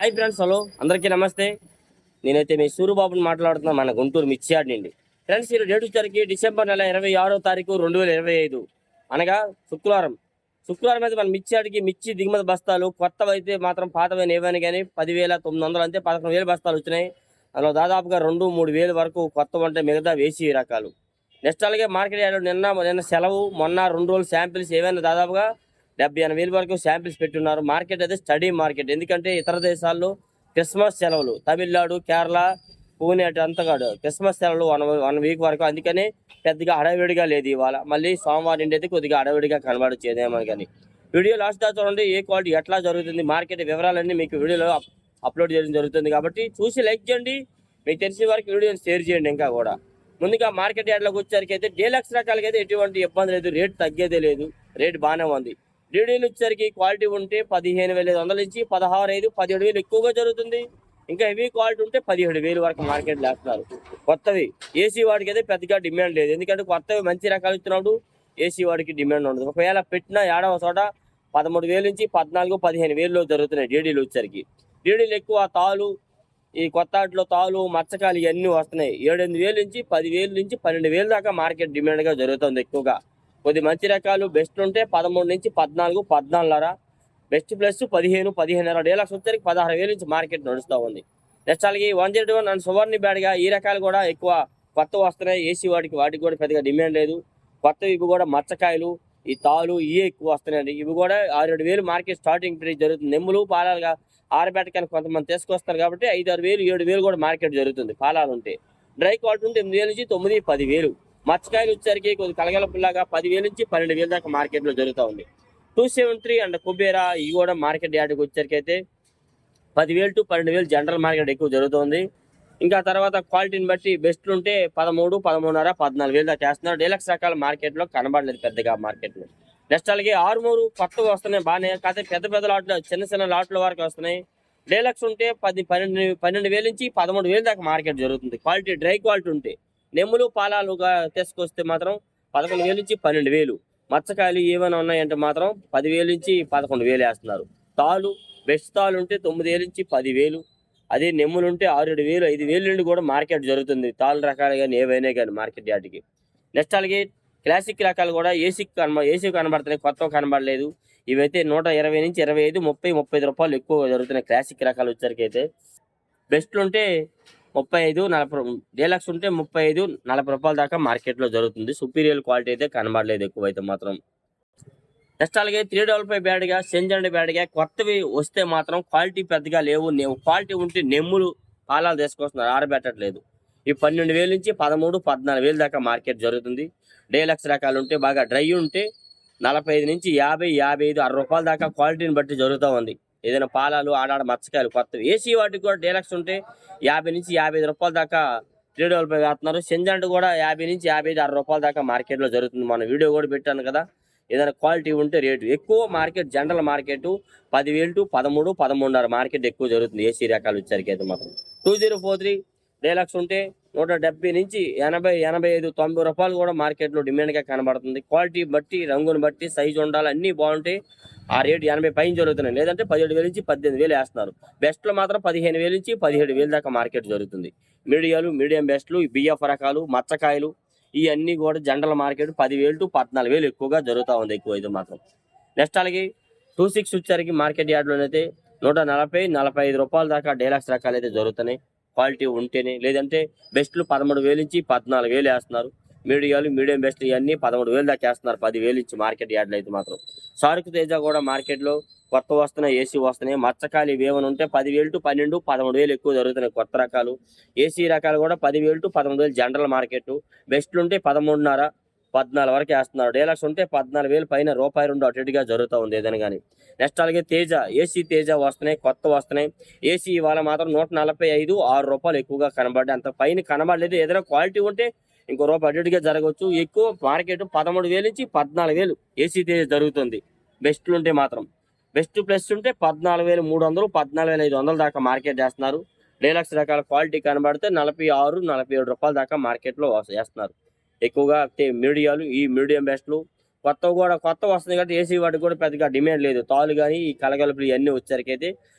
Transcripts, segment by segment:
Hi friends, hello అందరికీ నమస్తే. నేనైతే మీ సూరిబాబుని మాట్లాడుతున్నా, మన గుంటూరు మిర్చియార్డ్ నుండి. ఫ్రెండ్స్, ఈ డేట్ వచ్చేసరికి డిసెంబర్ నెల 26వ తారీఖు 2025, అనగా శుక్రవారం. శుక్రవారం అయితే మన మిర్చియార్డ్కి మిర్చి దిగుమతి బస్తాలు కొత్తవి అయితే మాత్రం పాతవైన ఏవైనా కానీ 10,900 అంతే 11,000 బస్తాలు వచ్చినాయి. అందులో దాదాపుగా 2-3 వేలు వరకు కొత్తవి అంటే మిగతా వేసి రకాలు. నెక్స్ట్ అలాగే మార్కెట్ యార్డ్ నిన్న సెలవు, మొన్న 2 రోజులు శాంపిల్స్ ఏవైనా దాదాపుగా 70-80 వేలు వరకు శాంపిల్స్ పెట్టున్నారు. మార్కెట్ అయితే స్టడీ మార్కెట్, ఎందుకంటే ఇతర దేశాల్లో క్రిస్మస్ సెలవులు, తమిళనాడు, కేరళ, పూణే అటు అంతగాడు క్రిస్మస్ సెలవులు 1 వీక్ వరకు, అందుకని పెద్దగా హడావిడిగా లేదు ఇవాళ. మళ్ళీ సోమవారం నుండి అయితే కొద్దిగా హడావిడిగా కనబడచ్చేదేమో కానీ. వీడియో లాస్ట్ దాకా చూడండి, ఏ క్వాలిటీ ఎట్లా జరుగుతుంది మార్కెట్ వివరాలన్నీ మీకు వీడియోలో అప్లోడ్ చేయడం జరుగుతుంది. కాబట్టి చూసి లైక్ చేయండి, మీకు తెలిసిన వరకు వీడియోని షేర్ చేయండి. ఇంకా కూడా ముందుగా మార్కెట్ యార్డ్లోకి వచ్చేసరికి అయితే డీలక్స్ రకాలకి అయితే ఎటువంటి ఇబ్బంది లేదు, రేట్ తగ్గేదే లేదు, రేట్ బాగానే ఉంది. డీడీలు వచ్చేసరికి క్వాలిటీ ఉంటే 15,500 నుంచి 16,500, 17,000 ఎక్కువగా జరుగుతుంది. ఇంకా హెవీ క్వాలిటీ ఉంటే 17,000 వరకు మార్కెట్ వేస్తున్నారు. కొత్తవి ఏసీ వాడికి అయితే పెద్దగా డిమాండ్ లేదు, ఎందుకంటే కొత్తవి మంచి రకాలు ఇచ్చినప్పుడు ఏసీ వాడికి డిమాండ్ ఉండదు. ఒకవేళ పెట్టిన ఏడవ చోట 13,000 నుంచి 14-15,000 జరుగుతున్నాయి డీడీలు వచ్చేసరికి. డీడీలు ఎక్కువ తాలు, ఈ కొత్త ఆటలో తాలు, మచ్చకాలు ఇవన్నీ వస్తున్నాయి. 7-8 వేలు నుంచి 10,000 నుంచి 12,000 దాకా మార్కెట్ డిమాండ్గా జరుగుతుంది ఎక్కువగా. కొద్ది మంచి రకాలు బెస్ట్ ఉంటే 13 నుంచి 14, 14.5, బెస్ట్ ప్లస్ 15-15.5, డీలక్స్ వచ్చేసరికి 16,000 నుంచి మార్కెట్ నడుస్తూ ఉంది. నెక్స్ట్ అలాగే 101 అండ్ సువర్ణ బ్యాడ్గా ఈ రకాలు కూడా ఎక్కువ కొత్తవి వస్తున్నాయి. ఏసీ వాటికి కూడా పెద్దగా డిమాండ్ లేదు. కొత్తవి ఇవి కూడా మచ్చకాయలు, ఈ తాలు ఇవే ఎక్కువ వస్తున్నాయండి. ఇవి కూడా 6-7 వేలు మార్కెట్ స్టార్టింగ్ ప్రైస్ జరుగుతుంది. నెమ్ములు పాలాలుగా ఆరబెట్టకాని కొంతమంది తీసుకొస్తారు కాబట్టి 5-6 వేలు 7 వేలు కూడా మార్కెట్ జరుగుతుంది. పాలాలు ఉంటే డ్రై క్వాలిటీ ఉంటే 8,000 నుంచి 9-10 వేలు. మచ్చకాయలు వచ్చేసరికి కొద్ది కలగలపుల్లాగా 10,000 నుంచి 12,000 దాకా మార్కెట్లో జరుగుతూ ఉంది. 273 అండ్ కుబేరా ఇవి కూడా మార్కెట్ యార్డ్కి వచ్చేసరికి అయితే 10,000-12,000 జనరల్ మార్కెట్ ఎక్కువ జరుగుతుంది. ఇంకా తర్వాత క్వాలిటీని బట్టి బెస్ట్ ఉంటే 13, 13.5, 14,000 దాకా చేస్తున్నారు. డీలక్స్ రకాల మార్కెట్లో కనబడలేదు పెద్దగా మార్కెట్లో. నెక్స్ట్ అలాగే 6 కొత్తగా వస్తున్నాయి బాగానే, కాకపోతే పెద్ద లాట్లు, చిన్న లాట్ల వరకు వస్తున్నాయి. డీలక్స్ ఉంటే 12,000 నుంచి 13,000 దాకా మార్కెట్ జరుగుతుంది. క్వాలిటీ డ్రై క్వాలిటీ ఉంటే. నెమ్ములు పాలాలుగా తీసుకొస్తే మాత్రం 11,000 నుంచి 12,000. మచ్చకాయలు ఏమైనా ఉన్నాయంటే మాత్రం 10,000 నుంచి 11,000 వేస్తున్నారు. తాలు బెస్ట్ తాలు ఉంటే 9,000 నుంచి 10,000. అదే నెమ్ములు ఉంటే 6-7 వేలు, 5 వేలు నుండి కూడా మార్కెట్ జరుగుతుంది. తాళ్ళు రకాలు కానీ ఏవైనా కానీ మార్కెట్ యార్డ్కి. నెక్స్ట్ అలాగే క్లాసిక్ రకాలు కూడా ఏసీ కనబడుతున్నాయి, కొత్తగా కనబడలేదు. ఇవైతే 120 నుంచి 25, 30, 35 రూపాయలు ఎక్కువ జరుగుతున్నాయి. క్లాసిక్ రకాలు వచ్చరికి అయితే బెస్ట్లు ఉంటే 35, 40, డీలక్స్ ఉంటే 35, 40 రూపాయల దాకా మార్కెట్లో జరుగుతుంది. సుపీరియర్ క్వాలిటీ అయితే కనబడలేదు ఎక్కువ అయితే మాత్రం. నెక్స్ట్ అలాగే 355 బ్యాడ్గా, సెంజండ్ బ్యాడ్గా కొత్తవి వస్తే మాత్రం క్వాలిటీ పెద్దగా లేవు. క్వాలిటీ ఉంటే నెమ్ములు పాలాలు తీసుకొస్తున్నారు, ఆరబెట్టట్లేదు. ఈ 12,000 నుంచి 13, 14,000 దాకా మార్కెట్ జరుగుతుంది. డీలక్స్ రకాలు ఉంటే బాగా డ్రై ఉంటే 45 నుంచి 50, 55, 60 రూపాయల దాకా క్వాలిటీని బట్టి జరుగుతూ ఉంది. ఏదైనా పాలాలు ఆడాడ మచ్చకాయలు కొత్తవి ఏసీ వాటికి కూడా డీలక్స్ ఉంటే 50 నుంచి 55 రూపాయల దాకా 355 వేస్తున్నారు. సెంజండ్ కూడా 50 నుంచి 55, 60 రూపాయల దాకా మార్కెట్లో జరుగుతుంది. మన వీడియో కూడా పెట్టాను కదా. ఏదైనా క్వాలిటీ ఉంటే రేటు ఎక్కువ. మార్కెట్ జనరల్ మార్కెట్ 10,000 13, 13.5 మార్కెట్ ఎక్కువ జరుగుతుంది ఏసీ రకాలు వచ్చరికి అయితే మాత్రం. 2043 డీలక్స్ ఉంటే 170 నుంచి 80, 85, 90 రూపాయలు కూడా మార్కెట్లో డిమాండ్గా కనబడుతుంది. క్వాలిటీ బట్టి, రంగుని బట్టి, సైజు ఉండాలి, అన్నీ బాగుంటాయి. ఆ రేటు 80 పైన జరుగుతున్నాయి. లేదంటే 17,000 నుంచి 18,000 వేస్తున్నారు. బెస్ట్లో మాత్రం 15,000 నుంచి 17,000 దాకా మార్కెట్ జరుగుతుంది. మీడియం బెస్ట్లు, బిఎఫ్ రకాలు, మచ్చకాయలు ఇవన్నీ కూడా జనరల్ మార్కెట్ 10,000-14,000 ఎక్కువగా జరుగుతూ ఉంది ఎక్కువ అయితే మాత్రం. నెక్స్ట్ అలాగే 26 వచ్చరికి మార్కెట్ యార్డ్లోనైతే 140-45 రూపాయల దాకా డీలక్స్ రకాలు అయితే జరుగుతున్నాయి. క్వాలిటీ ఉంటేనే, లేదంటే బెస్ట్లు 13,000 నుంచి 14,000 వేస్తున్నారు. మీడియం బెస్ట్లు ఇవన్నీ 13,000 దాకా వేస్తున్నారు. 10,000 నుంచి మార్కెట్ యార్డ్లో అయితే మాత్రం. సారుకు తేజ కూడా మార్కెట్లో కొత్త వస్తున్నాయి, ఏసీ వస్తున్నాయి. మచ్చకాయలు ఇవేమైనా ఉంటే 10,000, 12, 13,000 ఎక్కువ జరుగుతున్నాయి కొత్త రకాలు. ఏసీ రకాలు కూడా 10,000, 13,000 జనరల్ మార్కెట్. బెస్ట్లు ఉంటే 13.5, 14 వరకు వేస్తున్నారు. డీలక్స్ ఉంటే 14,000 పైన ₹2 అటు ఇటుగా జరుగుతూ ఉంది ఏదైనా కానీ. నెక్స్ట్ అలాగే తేజ, ఏసీ తేజ వస్తున్నాయి, కొత్త వస్తున్నాయి. ఏసీ ఇవాళ మాత్రం 145, ₹6 ఎక్కువగా కనబడ్డాయి. అంత పైన కనబడలేదు. ఏదైనా క్వాలిటీ ఉంటే ఇంకో రూపాయి అటు ఇటుగా జరగవచ్చు. ఎక్కువ మార్కెట్ 13,000 నుంచి 14,000 ఏసీ తేజ జరుగుతుంది. బెస్ట్లు ఉంటే మాత్రం. బెస్ట్ ప్లస్ ఉంటే 14,300, 14,500 దాకా మార్కెట్ చేస్తున్నారు. డీలక్స్ రకాల క్వాలిటీ కనబడితే 46, 47 రూపాయల దాకా మార్కెట్లో చేస్తున్నారు ఎక్కువగా. మీడియం బెస్ట్లు కొత్త వస్తున్నాయి కాబట్టి ఏసీ వాటికి కూడా పెద్దగా డిమాండ్ లేదు. తాలు కానీ ఈ కలగలుపులు ఇవన్నీ వచ్చేసరికి అయితే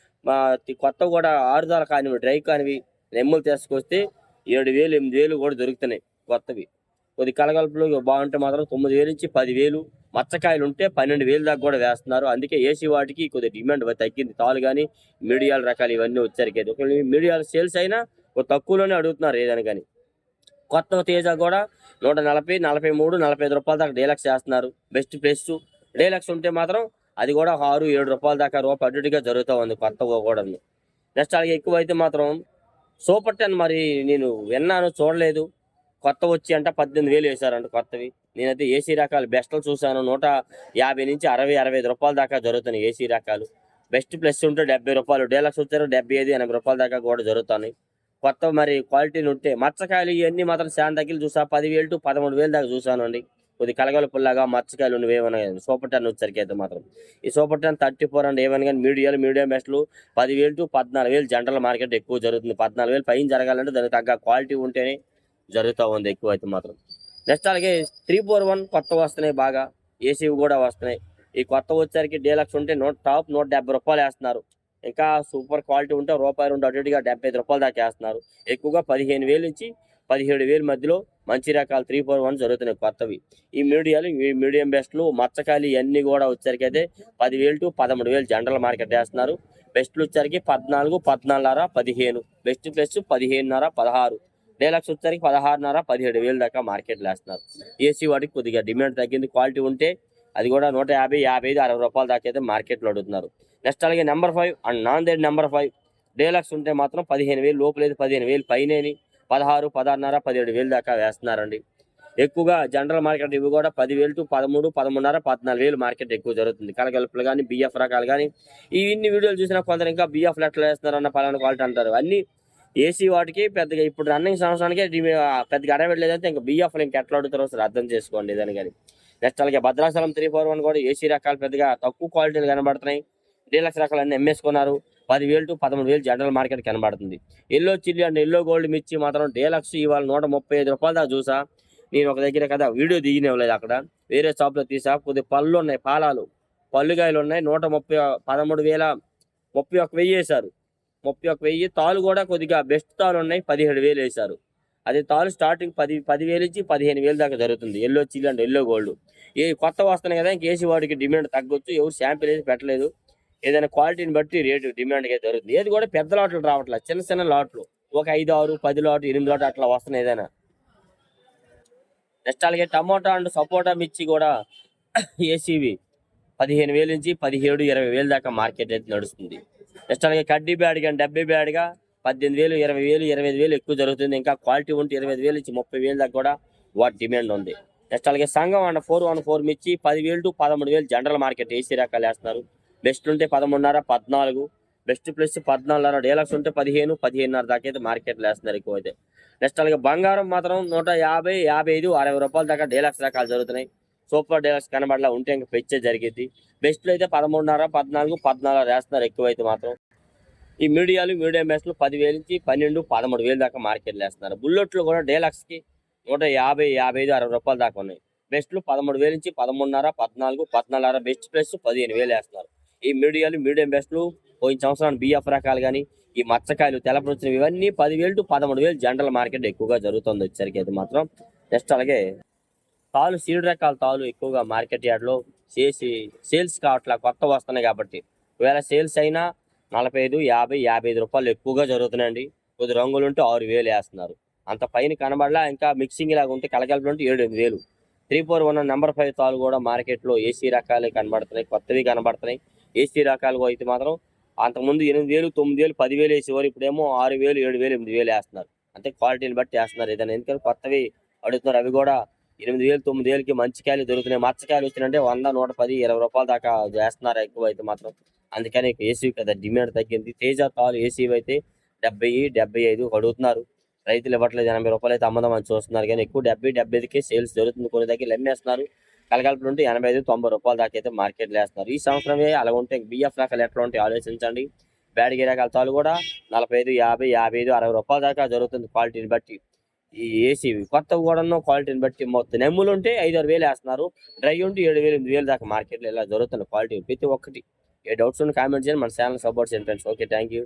మా కొత్తవి కూడా ఆరుదాల కానివి డ్రై కానివి నెమ్ములు తీసుకొస్తే 7,000 8,000 కూడా దొరుకుతున్నాయి కొత్తవి. కొద్ది కలగలుపులు బాగుంటే మాత్రం 9,000 నుంచి 10,000, మచ్చకాయలు ఉంటే 12,000 దాకా కూడా వేస్తున్నారు. అందుకే ఏసీ వాటికి కొద్దిగా డిమాండ్ తగ్గింది. తాలు కానీ మీడియాల రకాలు ఇవన్నీ వచ్చరికి ఒకవేళ మీడియాల సేల్స్ అయినా తక్కువలోనే అడుగుతున్నారు ఏదని కానీ. కొత్త తేజ కూడా 140, 43, 45 రూపాయల దాకా డీలక్స్ చేస్తున్నారు. బెస్ట్ ప్లస్ డీలక్స్ ఉంటే మాత్రం అది కూడా 6, 7 రూపాయల దాకా రూపాయి అటు ఇటుగా జరుగుతూ ఉంది కొత్తగా కూడా. నెక్స్ట్ అలాగే ఎక్కువ అయితే మాత్రం సూపర్ 10 మరి నేను విన్నాను, చూడలేదు. కొత్త వచ్చి అంట 18,000 వేశారంట కొత్తవి. నేనైతే ఏసీ రకాలు బెస్ట్లు చూశాను. 150 నుంచి 60, 65 రూపాయల దాకా జరుగుతున్నాయి ఏసీ రకాలు. బెస్ట్ ప్లస్ ఉంటే 70 రూపాయలు, డీలక్స్ వచ్చారు 75, 80 రూపాయల దాకా కూడా జరుగుతున్నాయి. కొత్త మరి క్వాలిటీలు ఉంటే మచ్చకాయలు ఇవన్నీ మాత్రం శాన్ దగ్గర చూసా 10,000 to 13,000 దాకా చూసానండి. కొద్ది కలగల పుల్లగా మచ్చకాయలు ఉన్నవి ఏమైనా సూపర్ 10 వచ్చరికి అయితే మాత్రం. ఈ సూపర్ 10 34 అండ్ ఏమైనా కానీ మీడియం బెస్ట్లు 10,000 to 14,000 జనరల్ మార్కెట్ ఎక్కువ జరుగుతుంది. 14,000 పైన జరగాలంటే దానికి తగ్గ క్వాలిటీ ఉంటేనే జరుగుతూ ఉంది ఎక్కువ అయితే మాత్రం. నెక్స్ట్ అలాగే 341 కొత్త వస్తున్నాయి బాగా, ఏసీవి కూడా వస్తున్నాయి. ఈ కొత్త వచ్చరికి డీలక్స్ ఉంటే టాప్ 170 రూపాయలు వేస్తున్నారు. ఇంకా సూపర్ క్వాలిటీ ఉంటే రూపాయి 2 అటు ఇటుగా 75 రూపాయల దాకా వేస్తున్నారు. ఎక్కువగా 15,000 నుంచి 17,000 మధ్యలో మంచి రకాలు 341 జరుగుతున్నాయి కొత్తవి. ఈ మీడియం బెస్ట్లు మచ్చకాయలు ఇవన్నీ కూడా వచ్చరికి అయితే 10,000 to 13,000 జనరల్ మార్కెట్ వేస్తున్నారు. బెస్ట్లు వచ్చరికి 14, 14.5, 15. Best plus 15.5, 16. డీలక్స్ వచ్చరికి 16.5, 17,000 దాకా మార్కెట్లు వేస్తున్నారు. ఏసీ వాటికి కొద్దిగా డిమాండ్ తగ్గింది. క్వాలిటీ ఉంటే అది కూడా 150, 55, 60 రూపాయల దాకా అయితే మార్కెట్లో అడుగుతున్నారు. నెక్స్ట్ అలాగే నెంబర్ 5 అండ్ నాన్ దేడ్ నెంబర్ 5 డీలక్స్ ఉంటే మాత్రం 15,000 లోపు లేదు, 15,000 పైనేని 16, 16.5, 17,000 దాకా వేస్తున్నారండి. ఎక్కువగా జనరల్ మార్కెట్ ఇవి కూడా 10,000 to 13, 13.5, 14,000 మార్కెట్ ఎక్కువ జరుగుతుంది. కలగలుపులు కానీ బిఎఫ్ రకాలు కానీ ఇన్ని వీడియోలు చూసినా కొందరు ఇంకా బిఎఫ్లు ఎట్లా వేస్తున్నారు అన్న పలానా క్వాలిటీ అంటారు. అన్ని ఏసీ వాటికి పెద్దగా ఇప్పుడు రన్నింగ్ సంవత్సరానికి పెద్దగా అడగట్లేదంటే ఇంకా బిఎఫ్లు ఇంకా ఎట్లా అడుగుతారో సరే అర్థం చేసుకోండి ఇదని కానీ. నెక్స్ట్ అలాగే భద్రాచలం 341 కూడా ఏసీ రకాలు పెద్దగా తక్కువ క్వాలిటీలు కనబడుతున్నాయి. డీలక్స్ రకాలన్నీ అమ్మేసుకున్నారు. 10,000 to 13,000 జనరల్ మార్కెట్ కనబడుతుంది. Yellow chilli and yellow gold మిర్చి మాత్రం డీలక్స్ ఇవాళ 135 రూపాయల దాకా చూసా. నేను ఒక దగ్గర కదా వీడియో దిగినవ్వలేదు, అక్కడ వేరే షాప్లో తీసా. కొద్దిగా పళ్ళు ఉన్నాయి, పళ్ళుగాయలు ఉన్నాయి. 31,000 వేశారు. 31,000 తాలు కూడా కొద్దిగా బెస్ట్ తాలు ఉన్నాయి, 17,000 వేశారు. అది తాలు స్టార్టింగ్ 10,000 నుంచి 15,000 దాకా జరుగుతుంది. Yellow chilli and yellow gold ఏ కొత్త వస్తున్నాయి కదా, ఇంకేసి వాడికి డిమాండ్ తగ్గొచ్చు. ఎవరు శాంపిల్ వేసి పెట్టలేదు. ఏదైనా క్వాలిటీని బట్టి రేటు డిమాండ్ అయితే జరుగుతుంది. ఏది కూడా పెద్ద లాట్లు రావట్లేదు, చిన్న చిన్న లాట్లు ఒక 5, 6, 10 లాట్లు, 8 లాట్లు అట్లా వస్తున్నాయి ఏదైనా. నెక్స్ట్ అలాగే టమోటా అండ్ సపోటా మిర్చి కూడా ఏసీవి 15,000 నుంచి 17, 20,000 దాకా మార్కెట్ అయితే నడుస్తుంది. నెక్స్ట్ అలాగే కడ్డీ బ్యాడ్ కానీ 70 బ్యాడ్గా 18,000, 20,000, 25,000 ఎక్కువ జరుగుతుంది. ఇంకా క్వాలిటీ ఉంటే 25,000 నుంచి 30,000 దాకా కూడా వాటి డిమాండ్ ఉంది. నెక్స్ట్ అలాగే సంఘం అండ్ 414 మిర్చి 10,000 to 13,000 జనరల్ మార్కెట్ ఏసీ రకాలు వేస్తున్నారు. బెస్ట్ ఉంటే 13.5, 14. బెస్ట్ ప్లస్ 14.5, డీలక్స్ ఉంటే 15, 15.5 దాకా అయితే మార్కెట్లో వేస్తున్నారు ఎక్కువ అయితే. నెక్స్ట్ అలాగే బంగారం మాత్రం 150, 55, 60 రూపాయల దాకా డీలక్స్ రకాలు జరుగుతున్నాయి. సూపర్ డీలక్స్ కనబడలా ఉంటే ఇంకా పెంచే జరిగింది. బెస్ట్లో అయితే 13.5, 14, 14 వేస్తున్నారు ఎక్కువ అయితే మాత్రం. ఈ మీడియం బెస్ట్లు 10,000 నుంచి 12, 13,000 దాకా మార్కెట్లో వేస్తున్నారు. బుల్లెట్లు కూడా డీలక్స్కి 150, 55, 60 రూపాయల దాకా ఉన్నాయి. బెస్ట్లు 13,000 నుంచి 13.5, 14, 14.5. బెస్ట్ ప్లస్ 15,000 వేస్తున్నారు. ఈ మీడియం బెస్ట్లు పోయిన సంవత్సరాన్ని బిఎఫ్ రకాలు కానీ ఈ మచ్చకాయలు తెల్లపరుచినవి ఇవన్నీ 10,000 to 13,000 జనరల్ మార్కెట్ ఎక్కువగా జరుగుతుంది వచ్చరికి అయితే మాత్రం. నెక్స్ట్ అలాగే తాలు సీడ్ రకాల తాలు ఎక్కువగా మార్కెట్ యార్డ్లో సేల్స్ కావట్లా, కొత్త వస్తున్నాయి కాబట్టి. ఒకవేళ సేల్స్ అయినా 45, 50, 55 రూపాయలు ఎక్కువగా జరుగుతున్నాయండి. కొద్ది రంగులు ఉంటే 6,000 వేస్తున్నారు. అంత పైన కనబడలా. ఇంకా మిక్సింగ్ లాగా ఉంటే కలగలుపులు ఉంటే 7,000. 341 నెంబర్ 5 తాలు కూడా మార్కెట్లో ఏసీ రకాలే కనబడుతున్నాయి, కొత్తవి కనబడుతున్నాయి. ఏసీ రకాలు అయితే మాత్రం అంతకుముందు 8,000, 9,000, 10,000 వేసేవారు. ఇప్పుడేమో 6,000, 7,000, 8,000 వేస్తున్నారు. అంటే క్వాలిటీని బట్టి వేస్తున్నారు ఏదైనా. ఎందుకంటే కొత్తవి అడుగుతున్నారు. అవి కూడా 8,000, 9,000కి మంచి కాయలు దొరుకుతున్నాయి. మచ్చకాయలు వచ్చినంటే 100, 110, 20 రూపాయల దాకా వేస్తున్నారు ఎక్కువ అయితే మాత్రం. అందుకని ఏసీ కదా డిమాండ్ తగ్గింది. తేజ తాలు ఏసీ అయితే 70, 75 అడుగుతున్నారు. రైతులు ఇవ్వట్లేదు. 80 రూపాయలు అయితే అమ్మదామని చూస్తున్నారు. కానీ ఎక్కువ 70, 75కే సేల్స్ జరుగుతుంది. కొన్ని దగ్గర అమ్మేస్తున్నారు. కలగలుపులు ఉంటే 85, 90 రూపాయల దాకా అయితే మార్కెట్లో వేస్తున్నారు. ఈ సంవత్సరమే అలా ఉంటే బిఎఫ్ రకాలు ఎట్లా ఉంటాయి ఆలోచించండి. బ్యాడ్గి రకాల తాలు కూడా 45, 50, 55, 60 రూపాయల దాకా జరుగుతుంది క్వాలిటీని బట్టి. ఈ ఏసీవి కొత్తవి కూడా క్వాలిటీని బట్టి మొత్తం నెమ్ములు ఉంటే 5, 6 వేలు వేస్తున్నారు. డ్రై ఉంటే 7,000, 8,000 దాకా మార్కెట్లో ఇలా జరుగుతుంది క్వాలిటీ ప్రతి ఒక్కటి. ఏ డౌట్స్ ఉన్న కామెంట్ చేయండి, మన ఛానల్ సపోర్ట్ చేయండి ఫ్రెండ్స్. Okay, thank you.